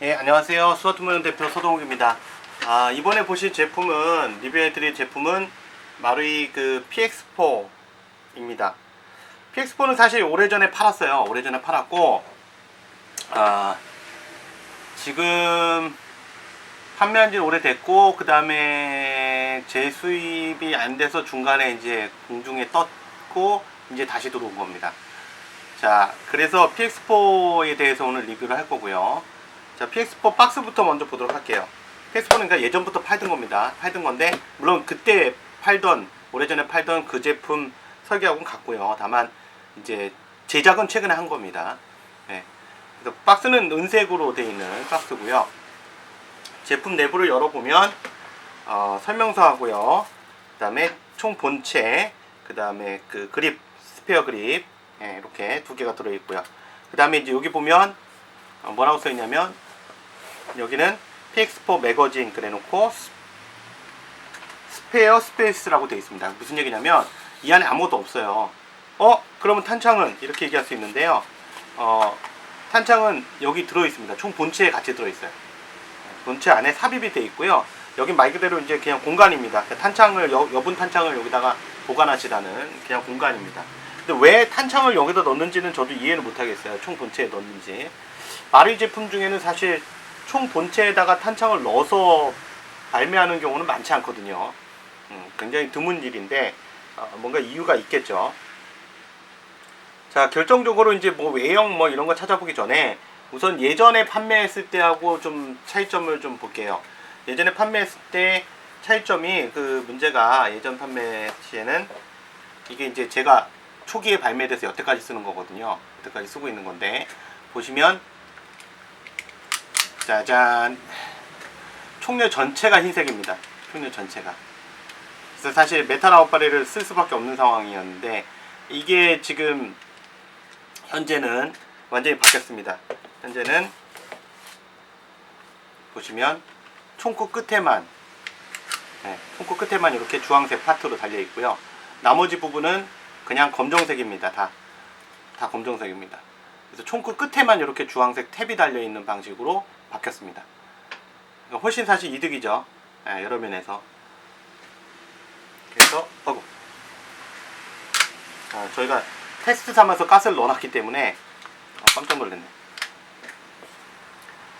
예, 안녕하세요. 스마트모형 대표 서동욱입니다. 이번에 보실 제품은, 리뷰해드릴 제품은 마루이 그 PX4입니다. PX4는 사실 오래전에 팔았어요. 오래전에 팔았고, 지금 판매한 지 오래됐고, 그 다음에 재수입이 안 돼서 중간에 이제 공중에 떴고, 이제 다시 들어온 겁니다. 자, 그래서 PX4에 대해서 오늘 리뷰를 할 거고요. 자, PX4 박스부터 먼저 보도록 할게요. PX4는 그러니까 예전부터 팔던 겁니다. 팔던 건데, 물론 그때 오래전에 팔던 그 제품 설계하고는 같고요. 다만, 이제, 제작은 최근에 한 겁니다. 네. 그래서 박스는 은색으로 되어 있는 박스고요. 제품 내부를 열어보면, 설명서하고요. 그 다음에 총 본체, 그 다음에 그 그립, 스페어 그립, 네, 이렇게 두 개가 들어있고요. 그 다음에 이제 여기 보면, 뭐라고 써있냐면, 여기는 PX4 매거진 그래놓고 스페어 스페이스라고 되어 있습니다. 무슨 얘기냐면 이 안에 아무것도 없어요. 그러면 탄창은 이렇게 얘기할 수 있는데요. 탄창은 여기 들어있습니다. 총 본체에 같이 들어있어요. 본체 안에 삽입이 되어 있고요. 여기 말 그대로 이제 그냥 공간입니다. 탄창을 여분 탄창을 여기다가 보관하시라는 그냥 공간입니다. 근데 왜 탄창을 여기다 넣는지는 저도 이해를 못하겠어요. 총 본체에 넣는지. 마루이 제품 중에는 사실 총 본체에다가 탄창을 넣어서 발매하는 경우는 많지 않거든요. 굉장히 드문 일인데 뭔가 이유가 있겠죠. 자, 결정적으로 이제 뭐 외형 뭐 이런 거 찾아보기 전에 우선 예전에 판매했을 때하고 좀 차이점을 좀 볼게요. 예전에 판매했을 때 차이점이 그 문제가 예전 판매 시에는 이게 이제 제가 초기에 발매돼서 여태까지 쓰는 거거든요. 여태까지 쓰고 있는 건데 보시면 짜잔, 총열 전체가 흰색입니다. 총열 전체가. 그래서 사실 메탈 아웃바렐을 쓸 수밖에 없는 상황이었는데 이게 지금 현재는 완전히 바뀌었습니다. 현재는 보시면 총구 끝에만 총구 끝에만 이렇게 주황색 파트로 달려 있고요. 나머지 부분은 그냥 검정색입니다. 다 검정색입니다. 그래서 총구 끝에만 이렇게 주황색 탭이 달려 있는 방식으로 바뀌었습니다. 그러니까 훨씬 사실 이득이죠. 여러 면에서. 그래서 저희가 테스트 삼아서 가스를 넣어놨기 때문에 깜짝 놀랐네.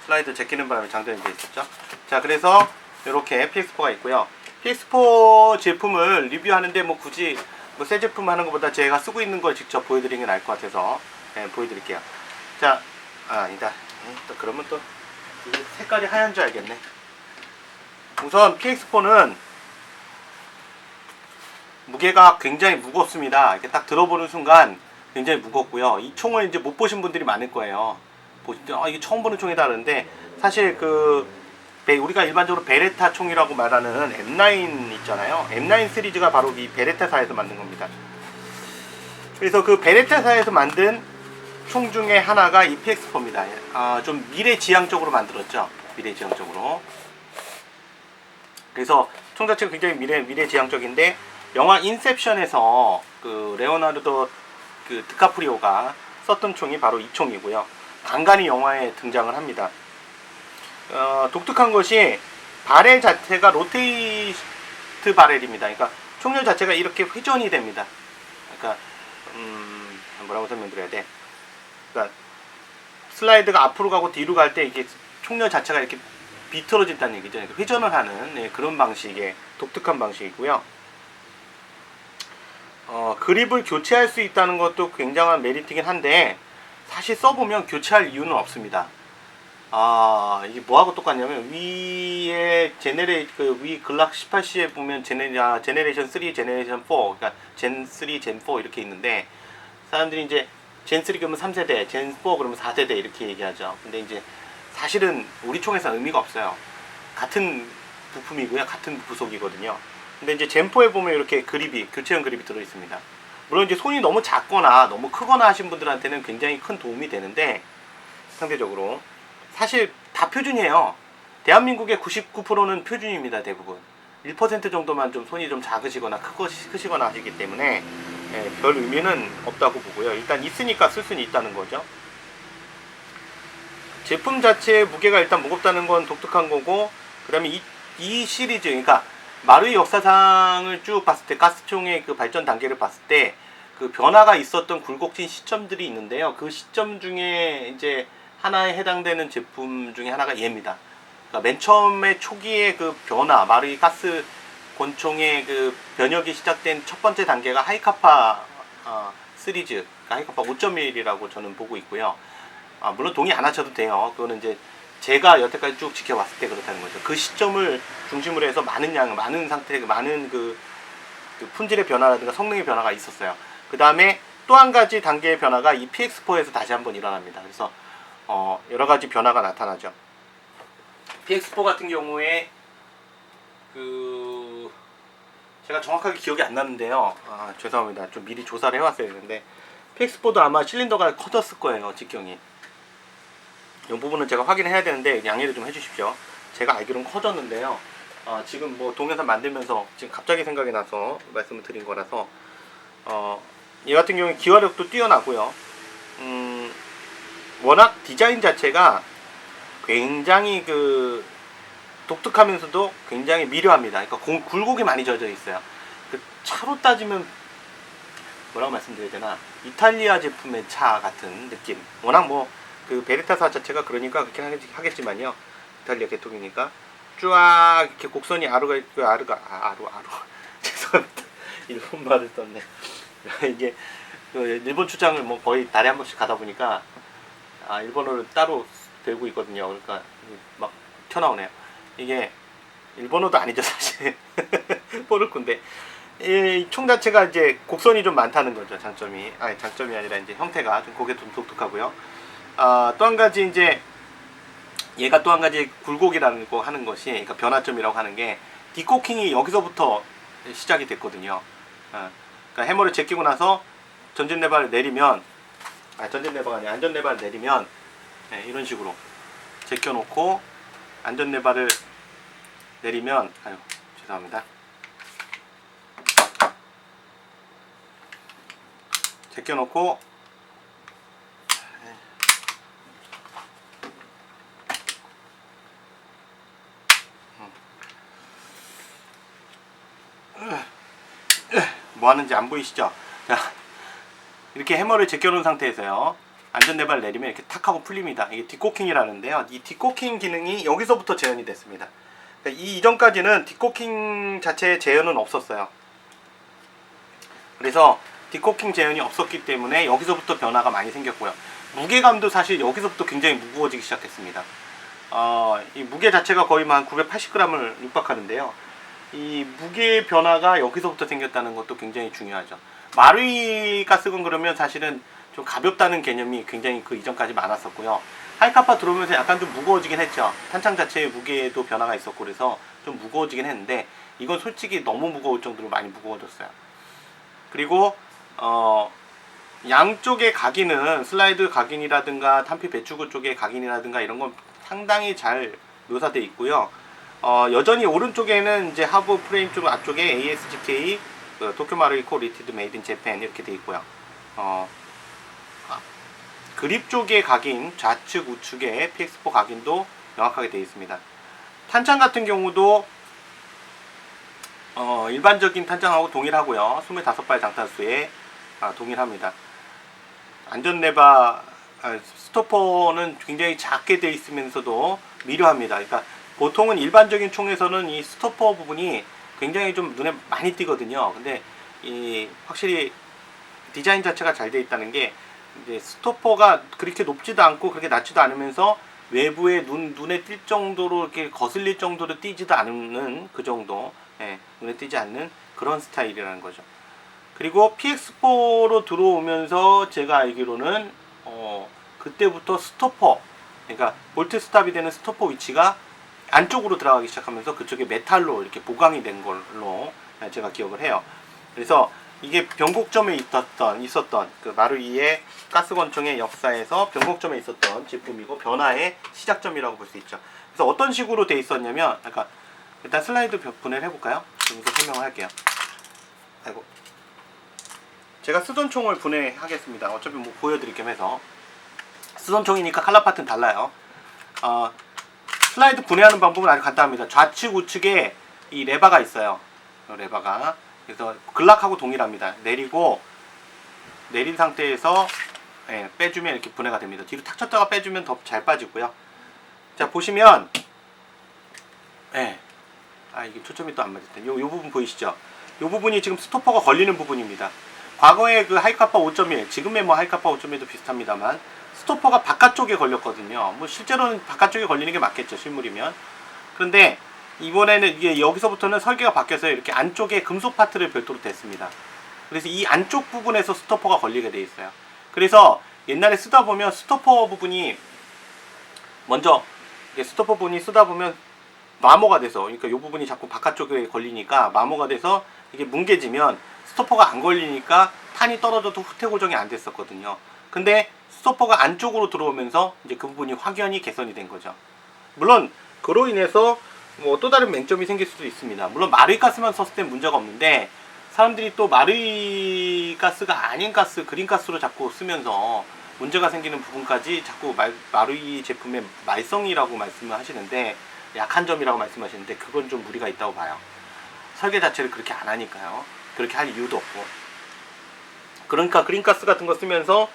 슬라이드 제끼는 바람에 장전이 되어 있었죠. 자, 그래서 이렇게 PX4가 있고요. PX4 제품을 리뷰하는데 뭐 굳이 뭐 새 제품 하는 것보다 제가 쓰고 있는 걸 직접 보여드리는 게 나을 것 같아서 보여드릴게요. 자, 아니다. 또 그러면 또 이게 색깔이 하얀 줄 알겠네. 우선 PX4는 무게가 굉장히 무겁습니다. 이렇게 딱 들어보는 순간 굉장히 무겁고요. 이 총을 이제 못 보신 분들이 많을 거예요. 이게 처음 보는 총이다 그러는데 사실 우리가 일반적으로 베레타 총이라고 말하는 M9 있잖아요. M9 시리즈가 바로 이 베레타사에서 만든 겁니다. 그래서 그 베레타사에서 만든 총 중에 하나가 이 PX4입니다. 좀 미래지향적으로 만들었죠. 미래지향적으로. 그래서 총 자체가 굉장히 미래지향적인데 영화 인셉션에서 그 레오나르도 그 드카프리오가 썼던 총이 바로 이 총이고요. 간간히 영화에 등장을 합니다. 독특한 것이 바렐 자체가 로테이트 바렐입니다. 그러니까 총열 자체가 이렇게 회전이 됩니다. 그러니까 뭐라고 설명드려야 돼? 그러니까 슬라이드가 앞으로 가고 뒤로 갈 때 이게 총열 자체가 이렇게 비틀어진다는 얘기죠. 그러니까 회전을 하는 그런 방식의 독특한 방식이고요. 그립을 교체할 수 있다는 것도 굉장한 메리트긴 한데 사실 써보면 교체할 이유는 없습니다. 이게 뭐하고 똑같냐면 위에 위 글락 18C에 보면 제네레이션 3, 제네레이션 4, 그러니까 젠 3, 젠 4 이렇게 있는데 사람들이 이제 젠 3 그러면 3세대, 젠 4 그러면 4세대 이렇게 얘기하죠. 근데 이제 사실은 우리 총에서는 의미가 없어요. 같은 부품이고요. 같은 부속이거든요. 근데 이제 젠 4에 보면 이렇게 교체형 그립이 들어 있습니다. 물론 이제 손이 너무 작거나 너무 크거나 하신 분들한테는 굉장히 큰 도움이 되는데 상대적으로 사실 다 표준이에요. 대한민국의 99%는 표준입니다. 대부분 1% 정도만 좀 손이 좀 작으시거나 크시거나 하시기 때문에 별 의미는 없다고 보고요. 일단 있으니까 쓸 수는 있다는 거죠. 제품 자체의 무게가 일단 무겁다는 건 독특한 거고, 그 다음에 이 시리즈, 그러니까 마루이 역사상을 쭉 봤을 때, 가스총의 그 발전 단계를 봤을 때 그 변화가 있었던 굴곡진 시점들이 있는데요. 그 시점 중에 이제 하나에 해당되는 제품 중에 하나가 얘입니다. 그러니까 맨 처음에 초기의 그 변화, 마루이 가스 권총의 그 변혁이 시작된 첫 번째 단계가 하이카파 시리즈, 그러니까 하이카파 5.1이라고 저는 보고 있고요. 물론 동의 안 하셔도 돼요. 그거는 이제 제가 여태까지 쭉 지켜봤을 때 그렇다는 거죠. 그 시점을 중심으로 해서 많은 상태, 많은 그 품질의 변화라든가 성능의 변화가 있었어요. 그 다음에 또 한 가지 단계의 변화가 이 PX4에서 다시 한번 일어납니다. 그래서 여러 가지 변화가 나타나죠. PX4 같은 경우에 제가 정확하게 기억이 안 나는데요. 죄송합니다. 좀 미리 조사를 해왔어야 되는데 PX4도 아마 실린더가 커졌을 거예요. 직경이. 이 부분은 제가 확인해야 되는데 양해를 좀 해주십시오. 제가 알기로는 커졌는데요. 지금 뭐 동영상 만들면서 지금 갑자기 생각이 나서 말씀을 드린 거라서 얘 같은 경우에 기화력도 뛰어나고요. 워낙 디자인 자체가 굉장히 독특하면서도 굉장히 미려합니다. 그러니까 굴곡이 많이 젖어 있어요. 차로 따지면 뭐라고 말씀드려야 되나, 이탈리아 제품의 차 같은 느낌. 워낙 베레타사 자체가 그러니까 그렇게 하겠지만요. 이탈리아 계통이니까 쫙 이렇게 곡선이 아루 죄송합니다. 일본 말을 썼네. 이게 일본 출장을 거의 달에 한 번씩 가다 보니까 일본어를 따로 배우고 있거든요. 그러니까 막 튀어나오네요. 이게 일본어도 아니죠 사실. 포르코인데 이 총 자체가 이제 곡선이 좀 많다는 거죠. 장점이 아니라 이제 형태가 좀 그게 좀 독특하고요. 또 한 가지 이제 얘가 또 한 가지 굴곡이라고 하는 것이, 그러니까 변화점이라고 하는 게 디코킹이 여기서부터 시작이 됐거든요. 그러니까 해머를 제끼고 나서 전진레바를 내리면, 전진레바가 아니라 안전레바를 내리면 이런 식으로 제껴놓고 안전레바를 내리면, 죄송합니다. 제껴놓고 뭐 하는지 안 보이시죠? 자, 이렇게 해머를 제껴놓은 상태에서요, 안전레바를 내리면 이렇게 탁 하고 풀립니다. 이게 디코킹이라는데요. 이 디코킹 기능이 여기서부터 재현이 됐습니다. 그러니까 이 이전까지는 디코킹 자체의 재현은 없었어요. 그래서 디코킹 재현이 없었기 때문에 여기서부터 변화가 많이 생겼고요. 무게감도 사실 여기서부터 굉장히 무거워지기 시작했습니다. 이 무게 자체가 거의 한 980g을 육박하는데요. 이 무게 변화가 여기서부터 생겼다는 것도 굉장히 중요하죠. 마루이 가스건 그러면 사실은 좀 가볍다는 개념이 굉장히 그 이전까지 많았었고요. 하이카파 들어오면서 약간 좀 무거워지긴 했죠. 탄창 자체의 무게도 변화가 있었고 그래서 좀 무거워지긴 했는데, 이건 솔직히 너무 무거울 정도로 많이 무거워졌어요. 그리고 양쪽의 각인은 슬라이드 각인이라든가 탄피 배출구 쪽의 각인이라든가 이런 건 상당히 잘 묘사되어 있고요. 여전히 오른쪽에는 이제 하부 프레임 쪽 앞쪽에 ASGK 도쿄 마루이 코 리티드 메이드 인 재팬 이렇게 되어 있고요. 그립 쪽의 각인, 좌측 우측에 PX4 각인도 명확하게 되어 있습니다. 탄창 같은 경우도 일반적인 탄창하고 동일하고요. 25발 장탄수에 동일합니다. 안전레바 스토퍼는 굉장히 작게 되어 있으면서도 미려합니다. 그러니까 보통은 일반적인 총에서는 이 스토퍼 부분이 굉장히 좀 눈에 많이 띄거든요. 근데 확실히 디자인 자체가 잘 되어 있다는 게, 이제 스토퍼가 그렇게 높지도 않고 그렇게 낮지도 않으면서 외부에 눈에 띌 정도로 이렇게 거슬릴 정도로 띄지도 않는 그 정도, 눈에 띄지 않는 그런 스타일이라는 거죠. 그리고 PX4로 들어오면서 제가 알기로는 그때부터 스토퍼, 그러니까 볼트 스탑이 되는 스토퍼 위치가 안쪽으로 들어가기 시작하면서 그쪽에 메탈로 이렇게 보강이 된 걸로 제가 기억을 해요. 그래서 이게 변곡점에 있었던 그 마루이의 가스권총의 역사에서 변곡점에 있었던 제품이고 변화의 시작점이라고 볼 수 있죠. 그래서 어떤 식으로 돼 있었냐면, 그러니까 일단 슬라이드 분해를 해볼까요? 그러면서 설명을 할게요. 제가 쓰던 총을 분해하겠습니다. 어차피 보여드릴 겸 해서. 쓰던 총이니까 칼라 파트는 달라요. 슬라이드 분해하는 방법은 아주 간단합니다. 좌측 우측에 이 레바가 있어요. 레바가. 그래서 글락하고 동일합니다. 내린 상태에서 빼주면 이렇게 분해가 됩니다. 뒤로 탁 쳤다가 빼주면 더 잘 빠지고요. 자, 보시면 이게 초점이 또 안 맞을 때. 요 부분 보이시죠? 요 부분이 지금 스토퍼가 걸리는 부분입니다. 과거에 그 하이카파 5.1, 지금의 뭐 하이카파 5.1도 비슷합니다만 스토퍼가 바깥쪽에 걸렸거든요. 뭐 실제로는 바깥쪽에 걸리는 게 맞겠죠, 실물이면. 그런데 이번에는 이게 여기서부터는 설계가 바뀌어서 이렇게 안쪽에 금속 파트를 별도로 댔습니다. 그래서 이 안쪽 부분에서 스토퍼가 걸리게 돼 있어요. 그래서 옛날에 쓰다 보면 스토퍼 부분이 먼저 스토퍼 부분이 쓰다 보면 마모가 돼서, 그러니까 이 부분이 자꾸 바깥쪽에 걸리니까 마모가 돼서 이게 뭉개지면 스토퍼가 안 걸리니까 탄이 떨어져도 후퇴 고정이 안 됐었거든요. 근데 스토퍼가 안쪽으로 들어오면서 이제 그 부분이 확연히 개선이 된 거죠. 물론 그로 인해서 뭐 또 다른 맹점이 생길 수도 있습니다. 물론 마르이 가스만 썼을 땐 문제가 없는데 사람들이 또 마르이 가스가 아닌 가스, 그린 가스로 자꾸 쓰면서 문제가 생기는 부분까지 자꾸 마르이 제품의 말썽이라고 말씀을 하시는데, 약한 점이라고 말씀하시는데 그건 좀 무리가 있다고 봐요. 설계 자체를 그렇게 안 하니까요. 그렇게 할 이유도 없고. 그러니까 그린가스 같은 거 쓰면서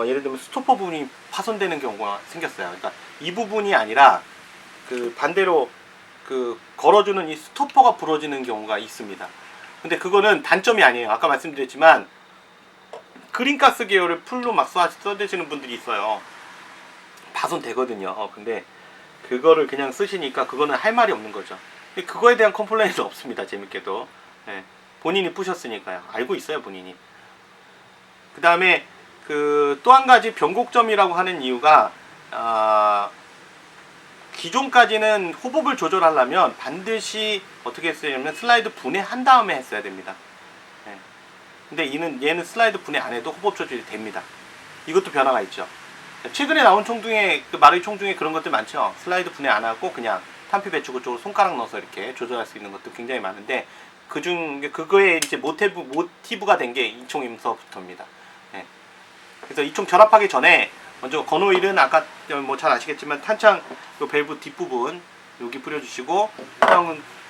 예를 들면 스토퍼 부분이 파손되는 경우가 생겼어요. 그러니까 이 부분이 아니라 그 반대로 그 걸어주는 이 스토퍼가 부러지는 경우가 있습니다. 근데 그거는 단점이 아니에요. 아까 말씀드렸지만 그린가스 계열을 풀로 막 써대시는 분들이 있어요. 파손되거든요. 근데 그거를 그냥 쓰시니까 그거는 할 말이 없는 거죠. 그거에 대한 컴플레인은 없습니다. 재밌게도. 본인이 부셨으니까요. 알고 있어요, 본인이. 그 다음에 그 또 한 가지 변곡점이라고 하는 이유가 기존까지는 호법을 조절하려면 반드시 어떻게 했어야냐면 슬라이드 분해한 다음에 했어야 됩니다. 근데 얘는 슬라이드 분해 안 해도 호법 조절이 됩니다. 이것도 변화가 있죠. 최근에 나온 총 중에 그 마르이 총 중에 그런 것들 많죠. 슬라이드 분해 안 하고 그냥 탄피 배추구 쪽으로 손가락 넣어서 이렇게 조절할 수 있는 것도 굉장히 많은데 그거에 이제 모티브가 된 게 이 총에서부터입니다. 그래서 이 총 결합하기 전에 먼저 건오일은 아까 뭐 잘 아시겠지만 탄창 요 밸브 뒷부분 여기 뿌려주시고,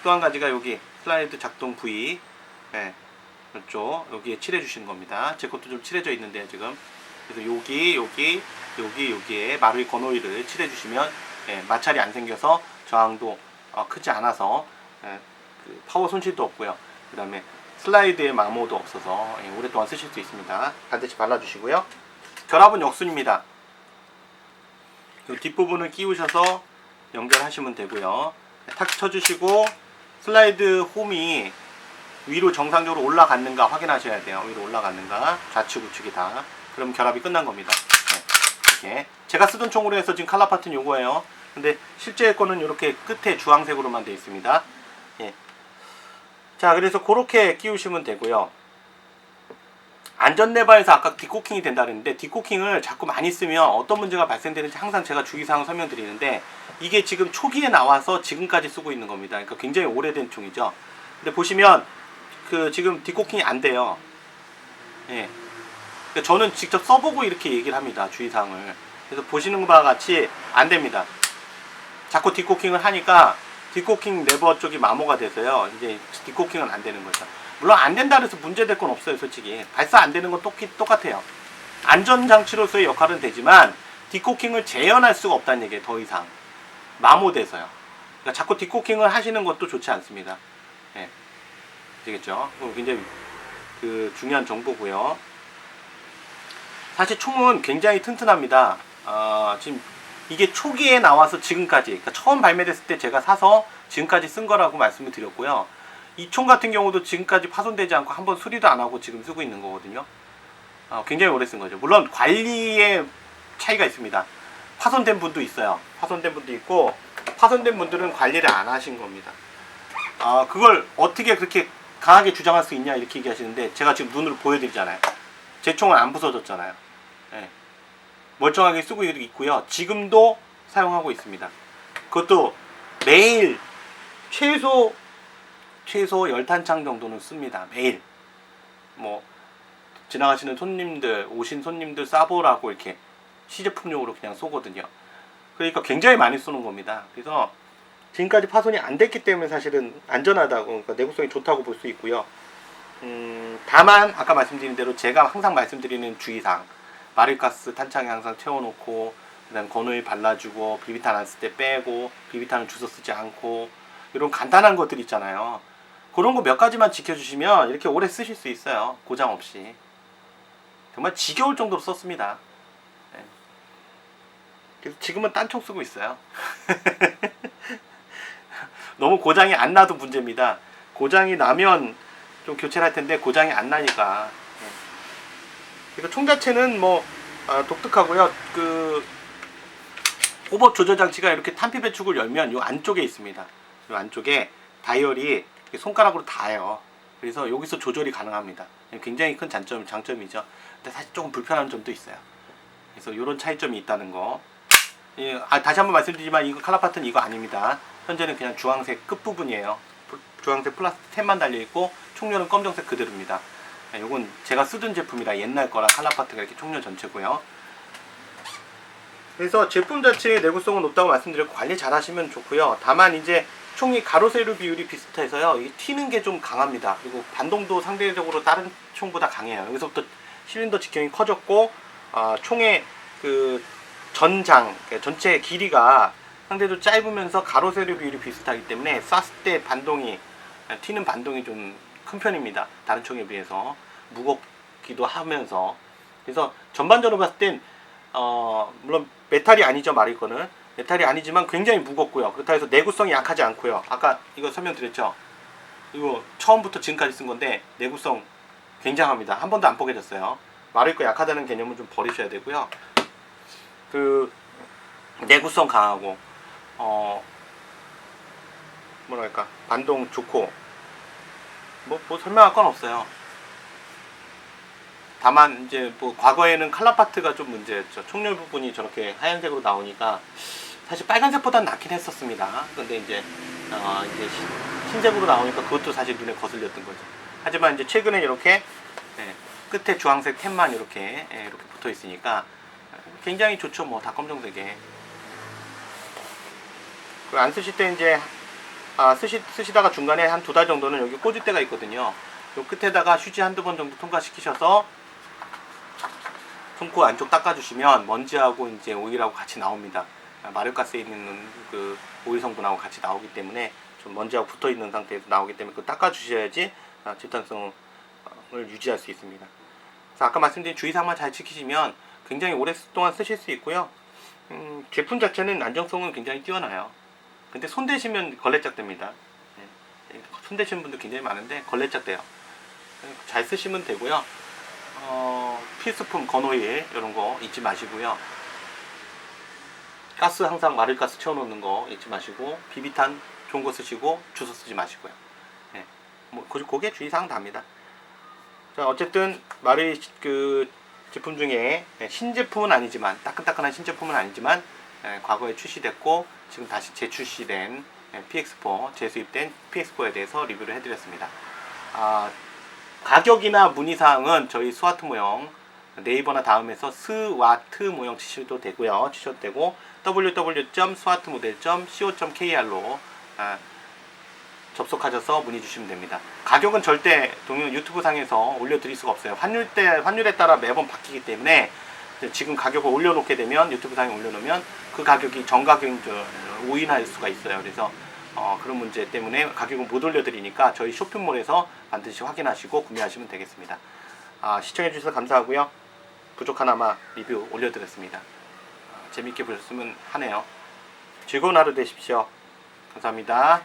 또 한 가지가 여기 슬라이드 작동 부위 이쪽 여기에 칠해 주시는 겁니다. 제 것도 좀 칠해져 있는데요 지금. 그래서 여기에 마르이 건오일을 칠해 주시면 마찰이 안 생겨서 저항도 크지 않아서 그 파워 손실도 없고요. 그 다음에 슬라이드의 마모도 없어서 오랫동안 쓰실 수 있습니다. 반드시 발라주시고요. 결합은 역순입니다. 이 뒷부분을 끼우셔서 연결하시면 되고요. 탁 쳐주시고 슬라이드 홈이 위로 정상적으로 올라갔는가 확인하셔야 돼요. 위로 올라갔는가, 좌측 우측이 다. 그럼 결합이 끝난 겁니다. 이렇게 제가 쓰던 총으로 해서 지금 칼라 파트는 요거예요. 근데 실제 거는 이렇게 끝에 주황색으로만 되어 있습니다. 자, 그래서 그렇게 끼우시면 되고요. 안전레바에서 아까 디코킹이 된다 그랬는데 디코킹을 자꾸 많이 쓰면 어떤 문제가 발생되는지 항상 제가 주의사항 설명드리는데, 이게 지금 초기에 나와서 지금까지 쓰고 있는 겁니다. 그러니까 굉장히 오래된 총이죠. 근데 보시면 그 지금 디코킹이 안 돼요. 그러니까 저는 직접 써보고 이렇게 얘기를 합니다. 주의사항을. 그래서 보시는 바와 같이 안 됩니다. 자꾸 디코킹을 하니까 디코킹 레버 쪽이 마모가 돼서요. 이제 디코킹은 안 되는 거죠. 물론 안 된다 그래서 문제될 건 없어요. 솔직히 발사 안 되는 건 똑같아요. 안전장치로서의 역할은 되지만 디코킹을 재현할 수가 없다는 얘기예요. 더 이상 마모돼서요. 그러니까 자꾸 디코킹을 하시는 것도 좋지 않습니다. 되겠죠? 굉장히 그 중요한 정보고요. 사실 총은 굉장히 튼튼합니다. 지금 이게 초기에 나와서 지금까지, 그러니까 처음 발매됐을 때 제가 사서 지금까지 쓴 거라고 말씀을 드렸고요. 이 총 같은 경우도 지금까지 파손되지 않고 한번 수리도 안 하고 지금 쓰고 있는 거거든요. 굉장히 오래 쓴 거죠. 물론 관리의 차이가 있습니다. 파손된 분도 있어요. 파손된 분도 있고, 파손된 분들은 관리를 안 하신 겁니다. 그걸 어떻게 그렇게 강하게 주장할 수 있냐 이렇게 얘기하시는데, 제가 지금 눈으로 보여드리잖아요. 제 총은 안 부서졌잖아요. 멀쩡하게 쓰고 있고요. 지금도 사용하고 있습니다. 그것도 매일 최소 10탄창 정도는 씁니다. 매일. 뭐 지나가시는 손님들, 오신 손님들 쏴보라고 이렇게 시제품용으로 그냥 쏘거든요. 그러니까 굉장히 많이 쏘는 겁니다. 그래서 지금까지 파손이 안 됐기 때문에 사실은 안전하다고, 그러니까 내구성이 좋다고 볼 수 있고요. 다만 아까 말씀드린 대로 제가 항상 말씀드리는 주의사항, 마릴가스 탄창에 항상 채워놓고, 그다음 건오일 발라주고, 비비탄 안 쓸 때 빼고, 비비탄은 주워 쓰지 않고, 이런 간단한 것들 있잖아요. 그런 거 몇 가지만 지켜주시면 이렇게 오래 쓰실 수 있어요. 고장 없이. 정말 지겨울 정도로 썼습니다. 네. 그래서 지금은 딴총 쓰고 있어요. 너무 고장이 안 나도 문제입니다. 고장이 나면 좀 교체를 할 텐데 고장이 안 나니까. 네. 그래서 총 자체는 뭐 독특하고요. 그 호법 조절 장치가 이렇게 탄피 배축을 열면 이 안쪽에 있습니다. 이 안쪽에 다이얼이 손가락으로 닿아요. 그래서 여기서 조절이 가능합니다. 굉장히 큰 장점이죠. 근데 사실 조금 불편한 점도 있어요. 그래서 이런 차이점이 있다는 거. 예, 다시 한번 말씀드리지만 이거 칼라 파트는 이거 아닙니다. 현재는 그냥 주황색 끝부분이에요. 주황색 플라스틱 탭만 달려있고 총열은 검정색 그대로입니다. 이건 제가 쓰던 제품이라 옛날 거라 칼라 파트가 이렇게 총열 전체고요. 그래서 제품 자체의 내구성은 높다고 말씀드렸고 관리 잘 하시면 좋고요. 다만 이제 총이 가로 세로 비율이 비슷해서요. 이게 튀는 게 좀 강합니다. 그리고 반동도 상대적으로 다른 총보다 강해요. 여기서부터 실린더 직경이 커졌고 총의 그 전장, 전체 길이가 상대적으로 짧으면서 가로 세로 비율이 비슷하기 때문에 쐈을 때 반동이 튀는 반동이 좀 큰 편입니다. 다른 총에 비해서 무겁기도 하면서. 그래서 전반적으로 봤을 땐 물론 메탈이 아니죠, 마릴 거는. 메탈이 아니지만 굉장히 무겁고요. 그렇다고 해서 내구성이 약하지 않고요. 아까 이거 설명드렸죠. 이거 처음부터 지금까지 쓴 건데 내구성 굉장합니다. 한 번도 안 뽀개졌어요. 마릴 거 약하다는 개념은 좀 버리셔야 되고요. 그 내구성 강하고 뭐랄까 반동 좋고 뭐 설명할 건 없어요. 다만 이제 뭐 과거에는 칼라 파트가 좀 문제였죠. 총열 부분이 저렇게 하얀색으로 나오니까 사실 빨간색보다는 낫긴 했었습니다. 근데 이제 흰색으로 나오니까 그것도 사실 눈에 거슬렸던 거죠. 하지만 이제 최근에 이렇게 끝에 주황색 탭만 이렇게 붙어 있으니까 굉장히 좋죠. 뭐 다 검정색에. 안 쓰실 때 이제 쓰시다가 중간에 한 2달 정도는 여기 꽂을 때가 있거든요. 요 끝에다가 휴지 한두 번 정도 통과시키셔서 손코 안쪽 닦아주시면 먼지하고 이제 오일하고 같이 나옵니다. 마릴가스에 있는 그 오일 성분하고 같이 나오기 때문에 좀 먼지하고 붙어 있는 상태에서 나오기 때문에 그거 닦아주셔야지 집단성을 유지할 수 있습니다. 그래서 아까 말씀드린 주의사항만 잘 지키시면 굉장히 오랫동안 쓰실 수 있고요. 제품 자체는 안정성은 굉장히 뛰어나요. 근데 손 대시면 걸레짝 됩니다. 손 대시는 분들 굉장히 많은데 걸레짝 돼요. 잘 쓰시면 되고요. 필수품 건오일 이런 거 잊지 마시고요. 가스 항상 마릴가스 채워놓는 거 잊지 마시고 비비탄 좋은 거 쓰시고 주워 쓰지 마시고요. 뭐 그게 주의사항 답니다. 자, 어쨌든 마릴 그 제품 중에 신제품은 아니지만 따끈따끈한 신제품은 아니지만 과거에 출시됐고 지금 다시 재출시된 PX4 재수입된 PX4에 대해서 리뷰를 해드렸습니다. 가격이나 문의사항은 저희 스와트 모형 네이버나 다음에서 스와트 모형 치셔도 되고요. 치셔도 되고 www.swartmodel.co.kr로 접속하셔서 문의 주시면 됩니다. 가격은 절대 동영 유튜브 상에서 올려드릴 수가 없어요. 환율에 따라 매번 바뀌기 때문에 지금 가격을 올려놓게 되면 유튜브 상에 올려놓으면 그 가격이 정가격인 줄 오인할 수가 있어요. 그래서 그런 문제 때문에 가격은 못 올려드리니까 저희 쇼핑몰에서 반드시 확인하시고 구매하시면 되겠습니다. 시청해주셔서 감사하고요. 부족하나마 리뷰 올려드렸습니다. 재밌게 보셨으면 하네요. 즐거운 하루 되십시오. 감사합니다.